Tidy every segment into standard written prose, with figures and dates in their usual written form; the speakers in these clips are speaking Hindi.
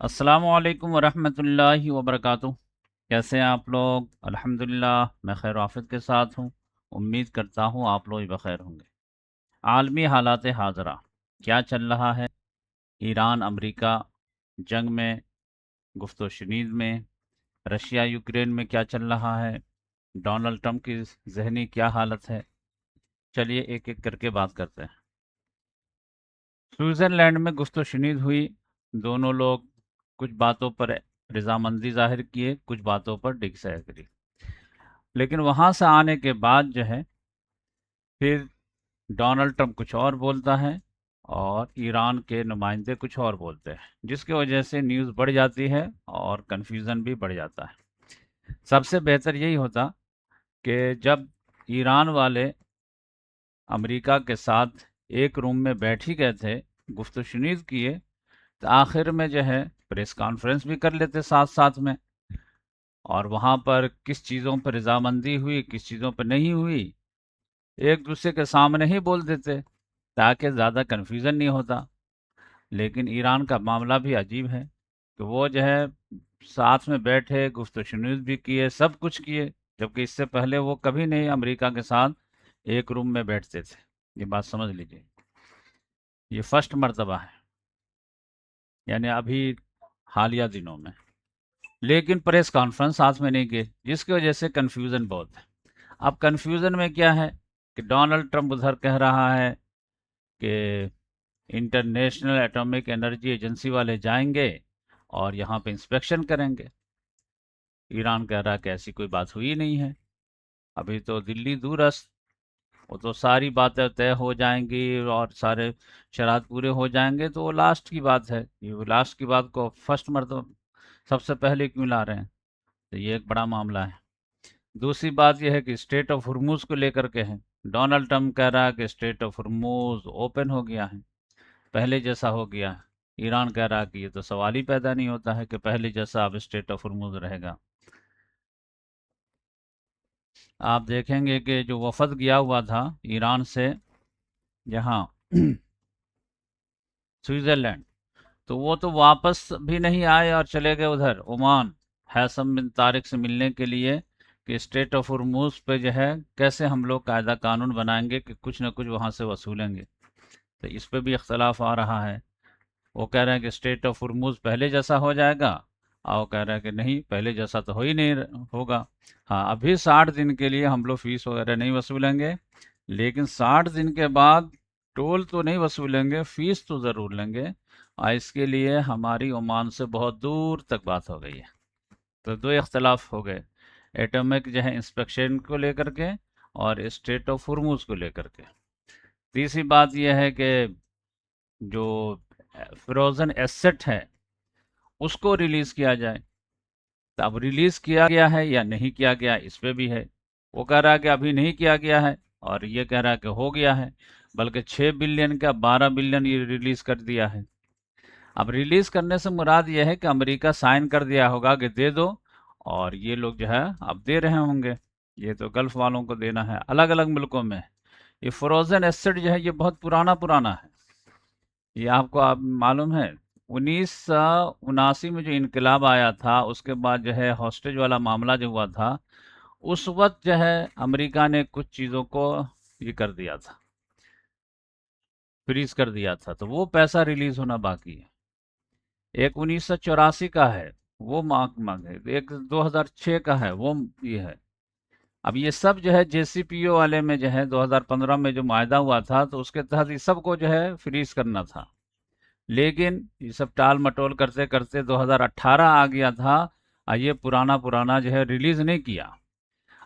अस्सलामुअलैकुम वरहमतुल्लाहि वबरकातुह। कैसे हैं आप लोग? अल्हम्दुलिल्लाह मैं खैर आफियत के साथ हूँ। उम्मीद करता हूँ आप लोग भी बखैर होंगे। आलमी हालात हाज़रा क्या चल रहा है? ईरान अमरीका जंग में, गुफ्तो शनीद में, रशिया यूक्रेन में क्या चल रहा है? डोनाल्ड ट्रंप की जहनी क्या हालत है? चलिए एक एक करके बात करते हैं। स्विट्ज़रलैंड में गुफ्तो शनीद हुई। दोनों लोग कुछ बातों पर रजामंदी जाहिर किए, कुछ बातों पर डिसएग्री। लेकिन वहाँ से आने के बाद जो है फिर डोनाल्ड ट्रंप कुछ और बोलता है और ईरान के नुमाइंदे कुछ और बोलते हैं, जिसकी वजह से न्यूज़ बढ़ जाती है और कन्फ्यूज़न भी बढ़ जाता है। सबसे बेहतर यही होता कि जब ईरान वाले अमेरिका के साथ एक रूम में बैठ ही गए थे, गुफ्तगू शुनीद किए, तो आखिर में जो है प्रेस कॉन्फ्रेंस भी कर लेते साथ साथ में, और वहाँ पर किस चीज़ों पर रजामंदी हुई, किस चीज़ों पर नहीं हुई, एक दूसरे के सामने ही बोल देते ताकि ज़्यादा कन्फ्यूज़न नहीं होता। लेकिन ईरान का मामला भी अजीब है कि वो जो है साथ में बैठे, गुफ्तगू भी किए, सब कुछ किए, जबकि इससे पहले वो कभी नहीं अमेरिका के साथ एक रूम में बैठते थे। ये बात समझ लीजिए, ये फर्स्ट मर्तबा है, यानी अभी हालिया दिनों में। लेकिन प्रेस कॉन्फ्रेंस साथ में नहीं किए, जिसकी वजह से कन्फ्यूज़न बहुत है। अब कन्फ्यूज़न में क्या है कि डोनाल्ड ट्रंप उधर कह रहा है कि इंटरनेशनल एटॉमिक एनर्जी एजेंसी वाले जाएंगे और यहाँ पे इंस्पेक्शन करेंगे। ईरान कह रहा है कि ऐसी कोई बात हुई नहीं है, अभी तो दिल्ली दूरस्थ, वो तो सारी बातें तय हो जाएंगी और सारे शरात पूरे हो जाएंगे, तो वो लास्ट की बात है। ये लास्ट की बात को फर्स्ट मर्तबा सबसे पहले क्यों ला रहे हैं? तो ये एक बड़ा मामला है। दूसरी बात यह है कि स्टेट ऑफ हुर्मुज को लेकर के है। डोनाल्ड ट्रंप कह रहा है कि स्टेट ऑफ हुर्मुज ओपन हो गया है, पहले जैसा हो गया है। ईरान कह रहा है कि ये तो सवाल ही पैदा नहीं होता है कि पहले जैसा अब स्टेट ऑफ हुर्मुज रहेगा। आप देखेंगे कि जो वफद गया हुआ था ईरान से यहाँ स्विट्ज़रलैंड, तो वो तो वापस भी नहीं आए और चले गए उधर ओमान, हैसम बिन तारिक से मिलने के लिए कि स्टेट ऑफ हुर्मुज पे जो है कैसे हम लोग कायदा कानून बनाएंगे कि कुछ ना कुछ वहाँ से वसूलेंगे। तो इस पे भी इख्तलाफ आ रहा है। वो कह रहे हैं कि स्टेट ऑफ हुर्मुज पहले जैसा हो जाएगा, और वो कह रहे हैं कि नहीं, पहले जैसा तो हो ही नहीं होगा। हाँ, अभी 60 दिन के लिए हम लोग फीस वगैरह नहीं वसूलेंगे, लेकिन 60 दिन के बाद टोल तो नहीं वसूलेंगे, फीस तो ज़रूर लेंगे, और इसके लिए हमारी ओमान से बहुत दूर तक बात हो गई है। तो दो इख्तलाफ हो गए, एटॉमिक जो है इंस्पेक्शन को लेकर के और स्टेट ऑफ हुर्मुज को लेकर के। तीसरी बात यह है कि जो फ्रोजन एसेट है उसको रिलीज किया जाए। तो अब रिलीज किया गया है या नहीं किया गया, इस पे भी है। वो कह रहा है कि अभी नहीं किया गया है, और ये कह रहा है कि हो गया है, बल्कि 6 बिलियन का 12 बिलियन ये रिलीज कर दिया है। अब रिलीज करने से मुराद ये है कि अमेरिका साइन कर दिया होगा कि दे दो, और ये लोग जो है अब दे रहे होंगे। ये तो गल्फ वालों को देना है, अलग अलग मुल्कों में। ये फ्रोजन एसेट जो है ये बहुत पुराना पुराना है। ये आपको आप मालूम है, 1979 में जो इनकलाब आया था, उसके बाद जो है हॉस्टेज वाला मामला जो हुआ था, उस वक्त जो है अमेरिका ने कुछ चीज़ों को ये कर दिया था, फ्रीज कर दिया था, तो वो पैसा रिलीज होना बाकी है। एक 1984 का है, वो मांग है। एक 2006 का है, वो ये है। अब ये सब जो है जेसीपीओ वाले में जो है 2015 में जो मायदा हुआ था, तो उसके तहत ये सबको जो है फ्रीज करना था। लेकिन ये सब टाल मटोल करते करते 2018 आ गया था, और ये पुराना पुराना जो है रिलीज नहीं किया।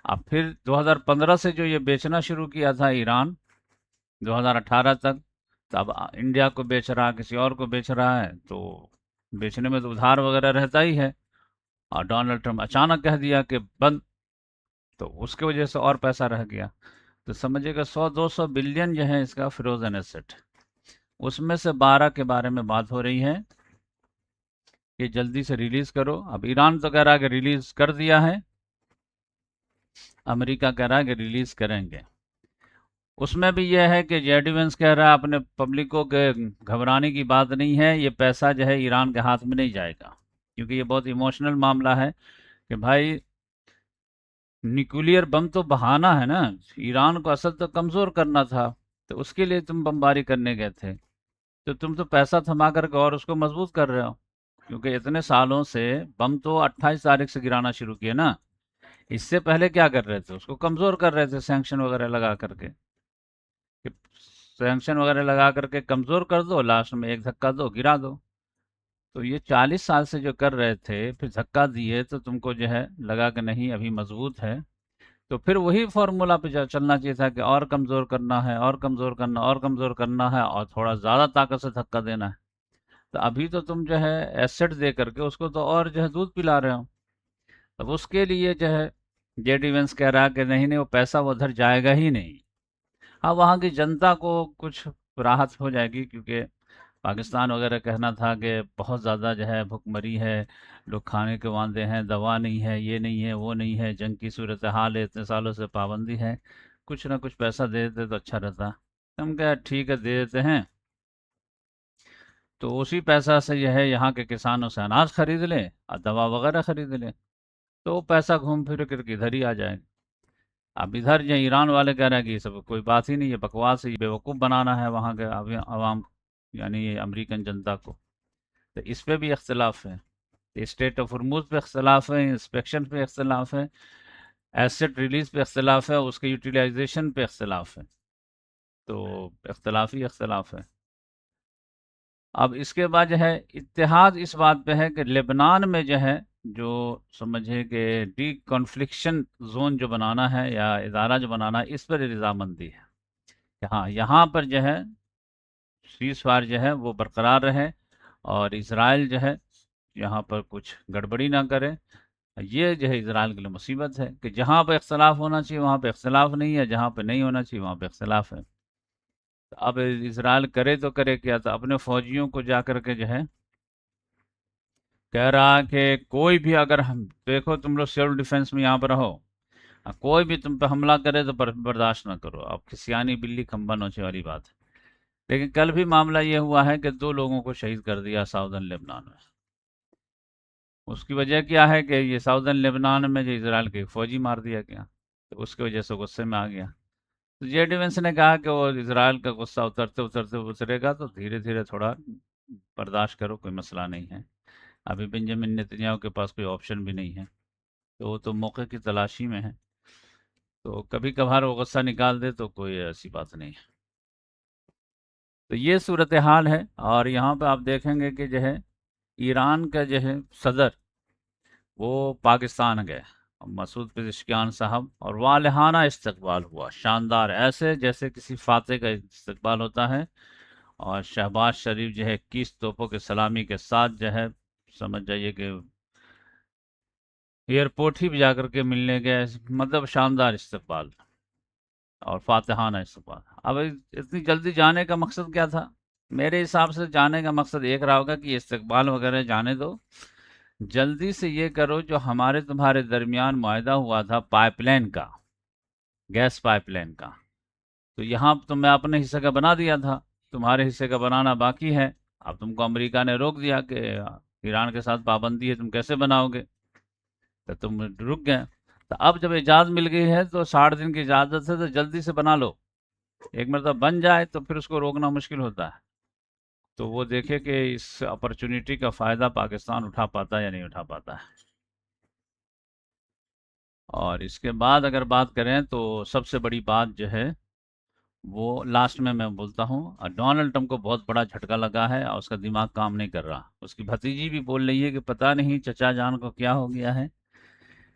अब फिर 2015 से जो ये बेचना शुरू किया था ईरान, 2018 तक, तो अब इंडिया को बेच रहा है, किसी और को बेच रहा है, तो बेचने में तो उधार वगैरह रहता ही है। और डोनाल्ड ट्रंप अचानक कह दिया कि बंद, तो उसके वजह से और पैसा रह गया। तो समझिएगा 100-200 बिलियन जो है इसका फ्रोजन एसेट, उसमें से 12 के बारे में बात हो रही है कि जल्दी से रिलीज करो। अब ईरान तो कह रहा है कि रिलीज कर दिया है, अमेरिका कह रहा है कि रिलीज करेंगे। उसमें भी यह है कि जेडी वेंस कह रहा है अपने पब्लिक को कि घबराने की बात नहीं है, ये पैसा जो है ईरान के हाथ में नहीं जाएगा, क्योंकि ये बहुत इमोशनल मामला है कि भाई न्यूक्लियर बम तो बहाना है ना, ईरान को असल तो कमज़ोर करना था, तो उसके लिए तुम बमबारी करने गए थे, तो तुम तो पैसा थमा करके और उसको मजबूत कर रहे हो, क्योंकि इतने सालों से बम तो 28 तारीख से गिराना शुरू किए ना, इससे पहले क्या कर रहे थे, उसको कमज़ोर कर रहे थे सैंक्शन वगैरह लगा करके, कि सैंक्शन वगैरह लगा करके कमज़ोर कर दो, लास्ट में एक धक्का दो, गिरा दो। तो ये 40 साल से जो कर रहे थे, फिर धक्का दिए तो तुमको जो है लगा कि नहीं अभी मजबूत है, तो फिर वही फॉर्मूला पे चलना चाहिए था कि और कमज़ोर करना है, और कमज़ोर करना, और कमज़ोर करना है, और थोड़ा ज़्यादा ताकत से धक्का देना है। तो अभी तो तुम जो है एसिड दे करके उसको तो और जो है दूध पिला रहे हो। अब उसके लिए जो है जेडी वेंस कह रहा है कि नहीं नहीं, वो पैसा वो उधर जाएगा ही नहीं। हाँ, वहाँ की जनता को कुछ राहत हो जाएगी, क्योंकि पाकिस्तान वगैरह कहना था कि बहुत ज़्यादा जो है भुखमरी है, लोग खाने के वांदे हैं, दवा नहीं है, ये नहीं है, वो नहीं है, जंग की सूरत हाल है, इतने सालों से पाबंदी है, कुछ ना कुछ पैसा दे देते तो अच्छा रहता। हम कहा ठीक है दे देते हैं, तो उसी पैसा से जो है यहाँ के किसानों से अनाज खरीद लें और दवा वगैरह खरीद लें, तो वो पैसा घूम फिर कर इधर ही आ जाएगा। अब इधर जो ईरान वाले कह रहे हैं कि ये सब कोई बात ही नहीं है, बकवास है, ये बेवकूफ़ बनाना है वहाँ के आवाम, यानी ये अमेरिकन जनता को। तो इस पे भी इख्तलाफ है, स्टेट ऑफ हॉर्मुज़ पे इख्तलाफ है, इंस्पेक्शन पे इख्तलाफ है, एसेट रिलीज पे इख्तलाफ है, उसके यूटिलाइजेशन पे इख्तलाफ है, तो इख्तलाफ ही इख्तलाफ है। अब इसके बाद जो है इत्तेहाद इस बात पे है कि लेबनान में जो है, जो समझे कि डी कॉन्फ्लिक्शन जोन जो बनाना है या इदारा जो बनाना है, इस पर रजामंदी है कि हाँ यहाँ पर जो है सीज फायर जो है वो बरकरार रहे, और इसराइल जो है यहाँ पर कुछ गड़बड़ी ना करे। ये जो है इसराइल के लिए मुसीबत है कि जहाँ पर इख्तलाफ होना चाहिए वहाँ पे इख्तलाफ नहीं है, जहाँ पे नहीं होना चाहिए वहाँ पे इख्तलाफ है। तो अब इसराइल करे तो करे क्या, तो अपने फौजियों को जा कर के जो है कह रहा कि कोई भी अगर हम देखो तुम लोग सेल्फ डिफेंस में यहाँ पर रहो, कोई भी तुम पे हमला करे तो बर्दाश्त ना करो। अब खिसियानी बिल्ली खंबा नोचे वाली बात है। लेकिन कल भी मामला ये हुआ है कि 2 लोगों को शहीद कर दिया साउदर्न लेबनान में। उसकी वजह क्या है कि ये साउदर्न लेबनान में जो इसराइल के फौजी मार दिया गया, तो उसकी वजह से गुस्से में आ गया। तो जे डिवेंस ने कहा कि वो इसराइल का गुस्सा उतरते उतरते उतरेगा, तो धीरे धीरे थोड़ा बर्दाश्त करो, कोई मसला नहीं है। अभी बेंजामिन नेतन्याहू के पास कोई ऑप्शन भी नहीं है, तो वो तो मौके की तलाशी में है, तो कभी कभार वो गुस्सा निकाल दे तो कोई ऐसी बात नहीं है। तो ये सूरत हाल है। और यहाँ पे आप देखेंगे कि जो है ईरान का जो है सदर वो पाकिस्तान गए, मसूद पेज़ेश्कियान साहब, और वालिहाना इस्तकबाल हुआ, शानदार, ऐसे जैसे किसी फाते का इस्तकबाल होता है। और शहबाज शरीफ जो है 21 तोपों के सलामी के साथ जो है समझ जाइए कि एयरपोर्ट ही भी जाकर के मिलने गए, मतलब शानदार इस्तकबाल और फातिहाना इस्तकबाल। अब इतनी जल्दी जाने का मकसद क्या था? मेरे हिसाब से जाने का मकसद एक रहा होगा कि इस्तकबाल वगैरह जाने दो, जल्दी से ये करो जो हमारे तुम्हारे दरमियान मुआहदा हुआ था पाइपलाइन का, गैस पाइपलाइन का, तो यहाँ तुमने अपने हिस्से का बना दिया था, तुम्हारे हिस्से का बनाना बाकी है। अब तुमको अमेरिका ने रोक दिया कि ईरान के साथ पाबंदी है, तुम कैसे बनाओगे, तो तुम रुक गए। तो अब जब इजाज़त मिल गई है तो 60 दिन की इजाज़त है, तो जल्दी से बना लो। एक मरतबा बन जाए तो फिर उसको रोकना मुश्किल होता है। तो वो देखे कि इस अपॉर्चुनिटी का फ़ायदा पाकिस्तान उठा पाता है या नहीं उठा पाता है। और इसके बाद अगर बात करें तो सबसे बड़ी बात जो है वो लास्ट में मैं बोलता हूँ, डोनाल्ड ट्रंप को बहुत बड़ा झटका लगा है और उसका दिमाग काम नहीं कर रहा। उसकी भतीजी भी बोल रही है कि पता नहीं चचा जान को क्या हो गया है,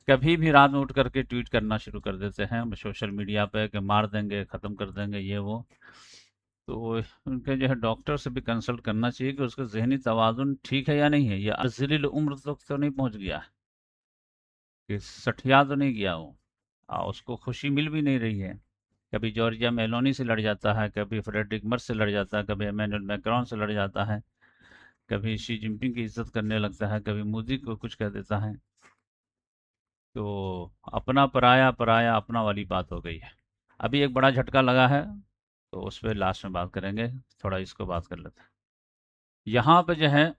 कभी भी रात में उठ करके ट्वीट करना शुरू कर देते हैं सोशल मीडिया पे कि मार देंगे, ख़त्म कर देंगे, ये वो। तो उनके जो है डॉक्टर से भी कंसल्ट करना चाहिए कि उसका जहनी तवाज़ुन ठीक है या नहीं है, या अर्ज़िल उम्र तक तो नहीं पहुंच गया है, कि सठिया तो नहीं गया वो, उसको खुशी मिल भी नहीं रही है। कभी जॉर्जिया मेलोनी से लड़ जाता है, कभी फ्रेडरिक मर्स से लड़ जाता है, कभी एमेनुअल मैक्रोन से लड़ जाता है, कभी शी जिनपिंग की इज्जत करने लगता है, कभी मोदी को कुछ कह देता है। तो अपना पराया, पराया अपना वाली बात हो गई है। अभी एक बड़ा झटका लगा है, तो उस पर लास्ट में बात करेंगे, थोड़ा इसको बात कर लेते हैं। यहाँ पे जो है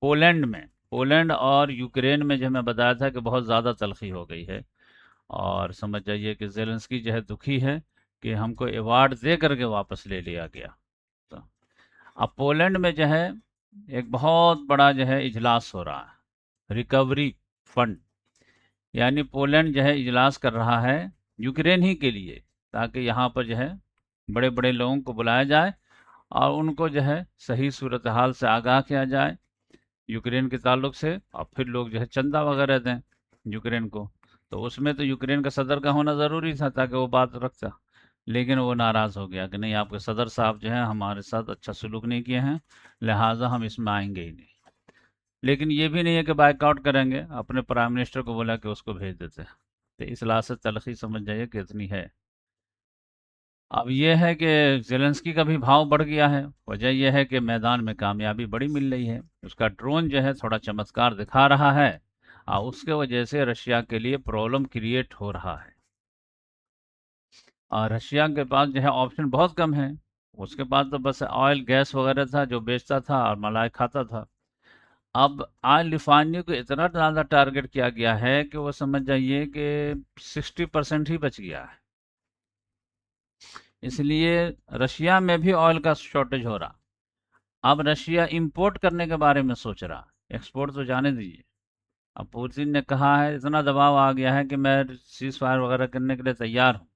पोलैंड और यूक्रेन में जो मैं बताया था कि बहुत ज़्यादा तलखी हो गई है, और समझ जाइए कि ज़ेलेंस्की जो है दुखी है कि हमको अवार्ड दे करके वापस ले लिया गया। तो अब पोलैंड में जो है एक बहुत बड़ा जो है इजलास हो रहा है, रिकवरी फंड, यानी पोलैंड जो है इजलास कर रहा है यूक्रेन ही के लिए, ताकि यहाँ पर जो है बड़े बड़े लोगों को बुलाया जाए और उनको जो है सही सूरत हाल से आगाह किया जाए यूक्रेन के ताल्लुक से, और फिर लोग जो है चंदा वगैरह दें यूक्रेन को। तो उसमें तो यूक्रेन का सदर का होना ज़रूरी था ताकि वो बात रखता, लेकिन वो नाराज़ हो गया कि नहीं, आपके सदर साहब जो हैं हमारे साथ अच्छा सलूक नहीं किए हैं, लिहाजा हम इसमें आएंगे ही नहीं। लेकिन ये भी नहीं है कि बाइकआउट करेंगे, अपने प्राइम मिनिस्टर को बोला कि उसको भेज देते। तो इस लाश से तलखी समझ जाइए कितनी है। अब ये है कि ज़ेलेंस्की का भी भाव बढ़ गया है। वजह यह है कि मैदान में कामयाबी बड़ी मिल रही है, उसका ड्रोन जो है थोड़ा चमत्कार दिखा रहा है, और उसके वजह से रशिया के लिए प्रॉब्लम क्रिएट हो रहा है। और रशिया के पास जो है ऑप्शन बहुत कम है, उसके पास तो बस ऑयल गैस वगैरह था जो बेचता था और मलाई खाता था। अब ऑयल रिफाइनरी को इतना ज़्यादा टारगेट किया गया है कि वो समझ जाइए कि 60% ही बच गया है। इसलिए रशिया में भी ऑयल का शॉर्टेज हो रहा। अब रशिया इंपोर्ट करने के बारे में सोच रहा, एक्सपोर्ट तो जाने दीजिए। अब पुतिन ने कहा है, इतना दबाव आ गया है कि मैं सीज फायर वगैरह करने के लिए तैयार हूँ,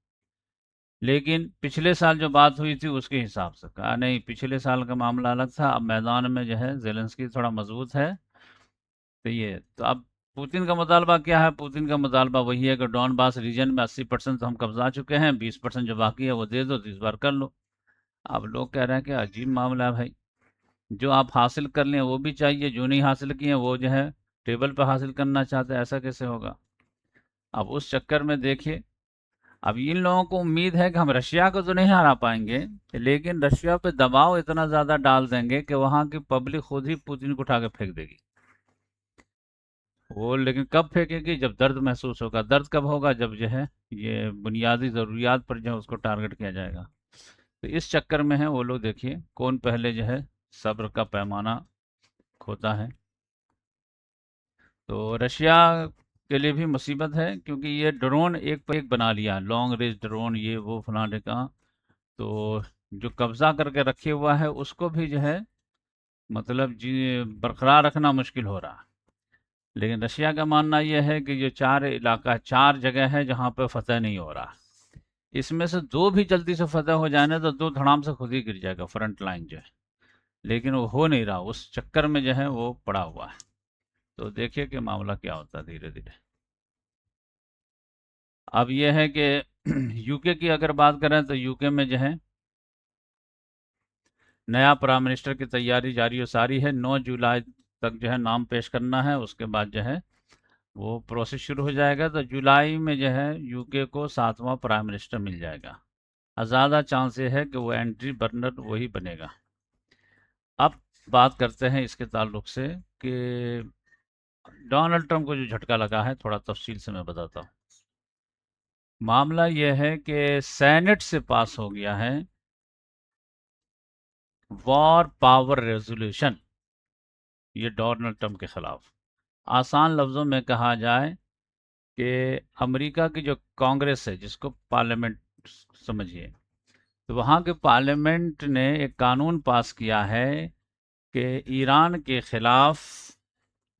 लेकिन पिछले साल जो बात हुई थी उसके हिसाब से कहा नहीं, पिछले साल का मामला अलग था, अब मैदान में जो है ज़ेलेंस्की थोड़ा मजबूत है। तो ये तो अब पुतिन का मुतालबा क्या है? पुतिन का मुतालबा वही है कि डॉनबास रीजन में 80% तो हम कब्जा चुके हैं, 20% जो बाकी है वो दे दो, तो इस बार कर लो। अब लोग कह रहे हैं कि अजीब मामला है भाई, जो आप हासिल कर लें वो भी चाहिए, जो नहीं हासिल किए वो जो है टेबल पर हासिल करना चाहते हैं, ऐसा कैसे होगा? अब उस चक्कर में देखिए, अब इन लोगों को उम्मीद है कि हम रशिया को तो नहीं हरा पाएंगे, लेकिन रशिया पे दबाव इतना ज़्यादा डाल देंगे कि वहाँ की पब्लिक खुद ही पुतिन को उठा के फेंक देगी। वो लेकिन कब फेंकेगी? जब दर्द महसूस होगा। दर्द कब होगा? जब जो है ये बुनियादी ज़रूरियात पर जो है उसको टारगेट किया जाएगा। तो इस चक्कर में है वो लोग, देखिए कौन पहले जो है सब्र का पैमाना खोता है। तो रशिया के लिए भी मुसीबत है, क्योंकि ये ड्रोन एक पर एक बना लिया, लॉन्ग रेंज ड्रोन, ये वो फलाने का। तो जो कब्जा करके रखे हुआ है उसको भी जो है मतलब जी बरकरार रखना मुश्किल हो रहा है। लेकिन रशिया का मानना यह है कि ये 4 जगह है जहाँ पर फतह नहीं हो रहा, इसमें से 2 भी जल्दी से फतह हो जाए ना तो 2 धड़ाम से खुद ही गिर जाएगा फ्रंट लाइन जो है। लेकिन वो हो नहीं रहा, उस चक्कर में जो है वो पड़ा हुआ है। तो देखिए कि मामला क्या होता है धीरे धीरे। अब यह है कि यूके की अगर बात करें तो यूके में जो है नया प्राइम मिनिस्टर की तैयारी जारी और सारी है। 9 जुलाई तक जो है नाम पेश करना है, उसके बाद जो है वो प्रोसेस शुरू हो जाएगा। तो जुलाई में जो है यूके को 7वां प्राइम मिनिस्टर मिल जाएगा। ज़्यादा चांस ये है कि वो एंड्री बर्नर वही बनेगा। अब बात करते हैं इसके ताल्लुक से कि डोनाल्ड ट्रंप को जो झटका लगा है, थोड़ा तफसील से मैं बताता हूँ। मामला यह है कि सेनेट से पास हो गया है वॉर पावर रेजोल्यूशन, ये डोनाल्ड ट्रंप के खिलाफ। आसान लफ्ज़ों में कहा जाए कि अमेरिका की जो कांग्रेस है, जिसको पार्लियामेंट समझिए, तो वहाँ के पार्लियामेंट ने एक कानून पास किया है कि ईरान के खिलाफ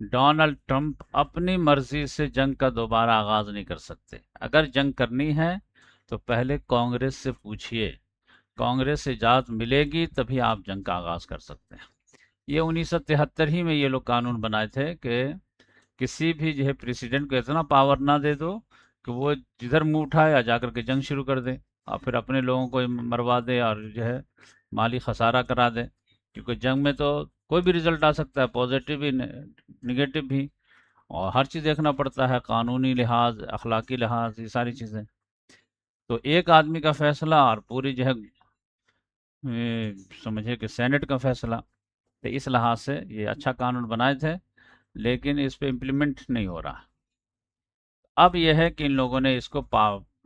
डोनाल्ड ट्रंप अपनी मर्जी से जंग का दोबारा आगाज़ नहीं कर सकते। अगर जंग करनी है तो पहले कांग्रेस से पूछिए, कांग्रेस से इजाज़त मिलेगी तभी आप जंग का आगाज़ कर सकते हैं। ये 1973 ही में ये लोग कानून बनाए थे कि किसी भी जो है प्रेसिडेंट को इतना पावर ना दे दो कि वो जिधर मुंह उठाए या जाकर के जंग शुरू कर दे और फिर अपने लोगों को मरवा दे और जो है माली खसारा करा दे। क्योंकि जंग में तो कोई भी रिजल्ट आ सकता है, पॉजिटिव भी निगेटिव भी, और हर चीज़ देखना पड़ता है, कानूनी लिहाज, अखलाकी लिहाज, ये सारी चीज़ें। तो एक आदमी का फैसला और पूरी जो है समझिए कि सेनेट का फैसला। तो इस लिहाज से ये अच्छा कानून बनाए थे, लेकिन इस पे इम्प्लीमेंट नहीं हो रहा। अब यह है कि इन लोगों ने इसको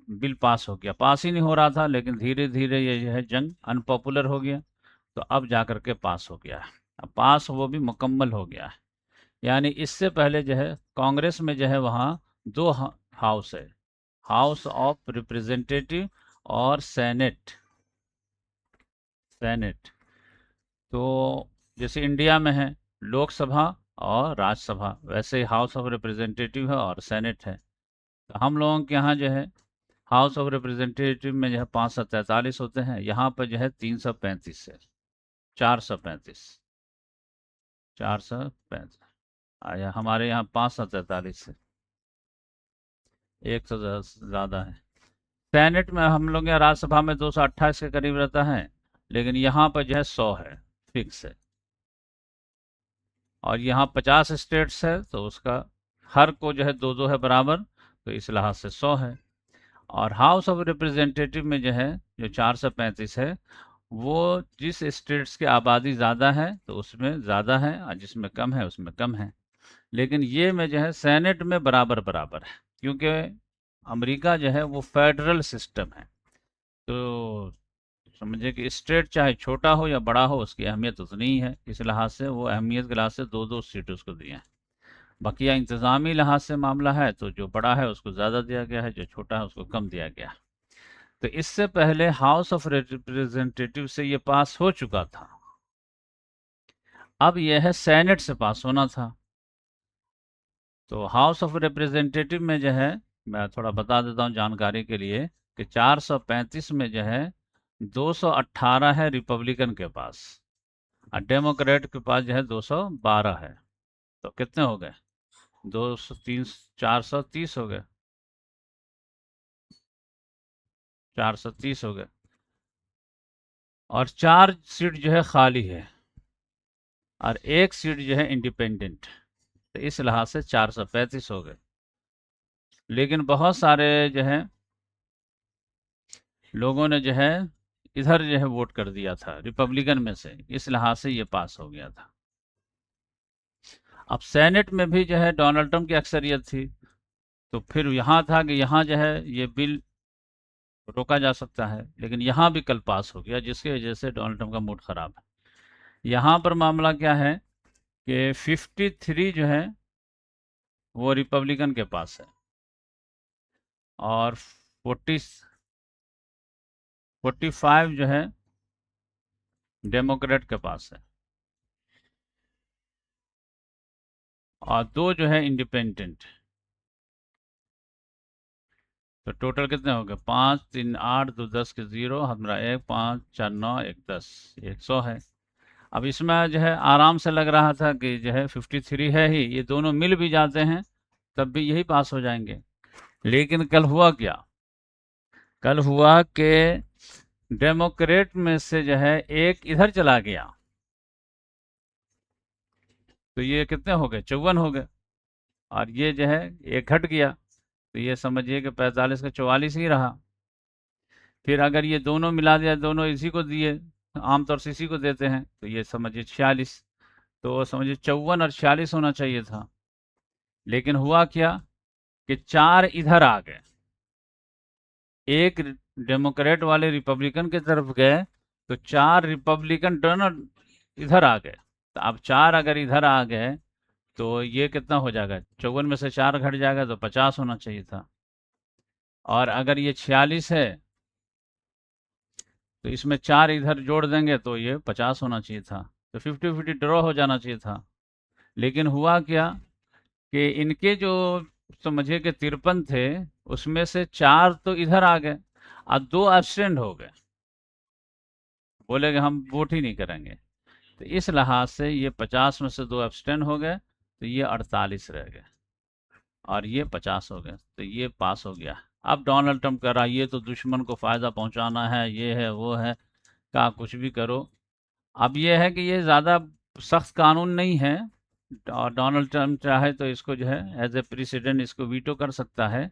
बिल पास हो गया। पास ही नहीं हो रहा था, लेकिन धीरे धीरे ये जो है जंग अनपॉपुलर हो गया, तो अब जा कर के पास हो गया है। अब पास वो भी मुकम्मल हो गया है। यानी इससे पहले जो है कांग्रेस में जो है वहाँ दो हाउस है, हाउस ऑफ रिप्रेजेंटेटिव और सेनेट। सेनेट तो जैसे इंडिया में है लोकसभा और राज्यसभा, वैसे ही हाउस ऑफ रिप्रेजेंटेटिव है और सेनेट है। तो हम लोगों के यहाँ जो है हाउस ऑफ रिप्रेजेंटेटिव में जो है 543 होते हैं, यहाँ पर जो है 335 है, 435, 435 आया। हमारे यहाँ 543 है, 110 ज़्यादा है। सेनेट में हम लोग यहाँ राज्यसभा में 228 के करीब रहता है, लेकिन यहाँ पर जो है 100 है, फिक्स है। और यहाँ 50 स्टेट्स है, तो उसका हर को जो है 2-2 है बराबर, तो इस लिहाज से 100 है। और हाउस ऑफ रिप्रेजेंटेटिव में जो है जो 435 है, वो जिस स्टेट्स की आबादी ज़्यादा है तो उसमें ज़्यादा है, और जिसमें कम है उसमें कम है। लेकिन ये में जो है सेनेट में बराबर बराबर है, क्योंकि अमेरिका जो है वो फेडरल सिस्टम है। तो समझे कि स्टेट चाहे छोटा हो या बड़ा हो, उसकी अहमियत उतनी ही है। इस लिहाज से वो अहमियत के लिहाज से 2-2 सीट उसको दिए हैं। बकिया इंतज़ामी लिहाज से मामला है तो जो बड़ा है उसको ज़्यादा दिया गया है, जो छोटा है उसको कम दिया गया है। तो इससे पहले हाउस ऑफ रिप्रेजेंटेटिव से ये पास हो चुका था, अब यह है सेनेट से पास होना था। तो हाउस ऑफ रिप्रेजेंटेटिव में जो है, मैं थोड़ा बता देता हूँ जानकारी के लिए, कि 435 में जो है 218 है रिपब्लिकन के पास, और डेमोक्रेट के पास जो है 212 है। तो कितने हो गए? 230, 430 हो गए, 430 हो गए। और 4 सीट जो है खाली है, और 1 सीट जो है इंडिपेंडेंट। तो इस लिहाज से 435 हो गए। लेकिन बहुत सारे जो है लोगों ने जो है इधर जो है वोट कर दिया था रिपब्लिकन में से, इस लिहाज से ये पास हो गया था। अब सेनेट में भी जो है डोनाल्ड ट्रंप की अक्सरियत थी, तो फिर यहाँ था कि यहाँ जो है ये बिल रोका जा सकता है, लेकिन यहाँ भी कल पास हो गया, जिसकी वजह से डोनाल्ड ट्रंप का मूड खराब है। यहाँ पर मामला क्या है कि 53 जो है वो रिपब्लिकन के पास है, और 45 जो है डेमोक्रेट के पास है, और 2 जो है इंडिपेंडेंट। तो टोटल कितने हो गए? 5, 3, 8, 2, 10 के 0, हमारा 1, 5, 4, 9, 1, 10, 100 है। अब इसमें जो है आराम से लग रहा था कि जो है 53 है ही, ये दोनों मिल भी जाते हैं तब भी यही पास हो जाएंगे। लेकिन कल हुआ क्या? कल हुआ कि डेमोक्रेट में से जो है एक इधर चला गया, तो ये कितने हो गए? 54 हो गए। और ये जो है एक घट गया, तो ये समझिए कि 45 का 44 ही रहा। फिर अगर ये दोनों मिला दिया, दोनों इसी को दिए, आमतौर से इसी को देते हैं, तो ये समझिए 46। तो समझिए 54 और 46 होना चाहिए था। लेकिन हुआ क्या कि 4 इधर आ गए, एक डेमोक्रेट वाले रिपब्लिकन की तरफ गए, तो 4 रिपब्लिकन दोनों इधर आ गए। तो अब 4 अगर इधर आ गए तो ये कितना हो जाएगा? 54 में से 4 घट जाएगा, तो 50 होना चाहिए था। और अगर ये 46 है तो इसमें 4 इधर जोड़ देंगे तो ये 50 होना चाहिए था। तो 50-50 ड्रॉ हो जाना चाहिए था। लेकिन हुआ क्या कि इनके जो समझिए कि 53 थे, उसमें से 4 तो इधर आ गए और 2 एब्सेंट हो गए, बोले कि हम वोट ही नहीं करेंगे। तो इस लिहाज से ये 50 में से 2 एब्सटेंड हो गए, तो ये 48 रह गए, और ये 50 हो गए, तो ये पास हो गया। अब डोनाल्ड ट्रंप कह रहा है ये तो दुश्मन को फ़ायदा पहुंचाना है, ये है वो है, का कुछ भी करो। अब ये है कि ये ज़्यादा सख्त कानून नहीं है, और डोनाल्ड ट्रंप चाहे तो इसको जो है एज ए प्रेसिडेंट इसको वीटो कर सकता है।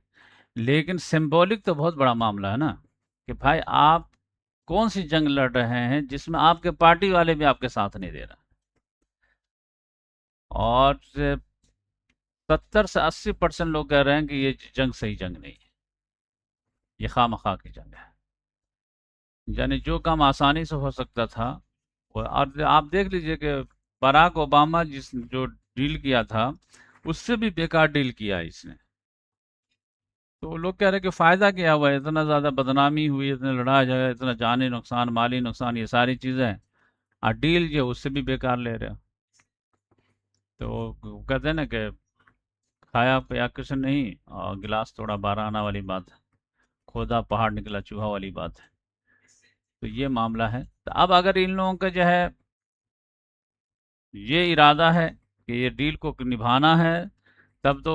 लेकिन सिंबॉलिक तो बहुत बड़ा मामला है ना, कि भाई आप कौन सी जंग लड़ रहे हैं जिसमें आपके पार्टी वाले भी आपके साथ नहीं दे रहा, और 70 से 80% लोग कह रहे हैं कि ये जंग सही जंग नहीं है। ये खामखा की जंग है। यानी जो काम आसानी से हो सकता था वो, और आप देख लीजिए कि बराक ओबामा जिस जो डील किया था उससे भी बेकार डील किया इसने। तो लोग कह रहे हैं कि फ़ायदा क्या हुआ, इतना ज़्यादा बदनामी हुई, इतने लड़ाई झगड़ा, इतना जानी नुकसान, माली नुकसान, ये सारी चीज़ें, और डील जो है उससे भी बेकार ले रहे हो। तो वो कहते हैं ना कि खाया पिया कुछ नहीं और गिलास थोड़ा 12 आना वाली बात है, खोदा पहाड़ निकला चूहा वाली बात है। तो ये मामला है। तो अब अगर इन लोगों का जो है ये इरादा है कि ये डील को निभाना है, तब तो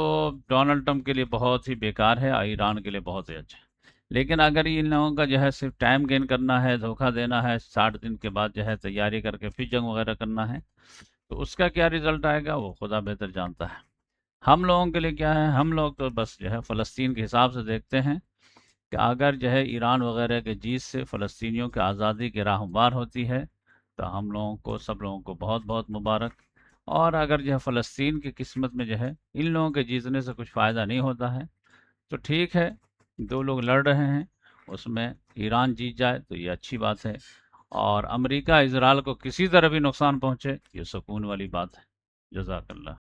डोनाल्ड ट्रंप के लिए बहुत ही बेकार है और ईरान के लिए बहुत ही अच्छा है। लेकिन अगर इन लोगों का जो है सिर्फ टाइम गेन करना है, धोखा देना है, 60 दिन के बाद जो है तैयारी करके फिर जंग वगैरह करना है, तो उसका क्या रिजल्ट आएगा वो खुदा बेहतर जानता है। हम लोगों के लिए क्या है, हम लोग तो बस जो है फ़लस्तीन के हिसाब से देखते हैं कि अगर जो है ईरान वगैरह के जीत से फ़लस्तीनियों की आज़ादी की राह हमवार होती है, तो हम लोगों को, सब लोगों को बहुत बहुत मुबारक। और अगर जो है फ़लस्तीन की किस्मत में जो है इन लोगों के जीतने से कुछ फ़ायदा नहीं होता है, तो ठीक है, दो लोग लड़ रहे हैं, उसमें ईरान जीत जाए तो ये अच्छी बात है, और अमेरिका इजराइल को किसी तरह भी नुकसान पहुंचे ये सुकून वाली बात है। जज़ाकल्लाह।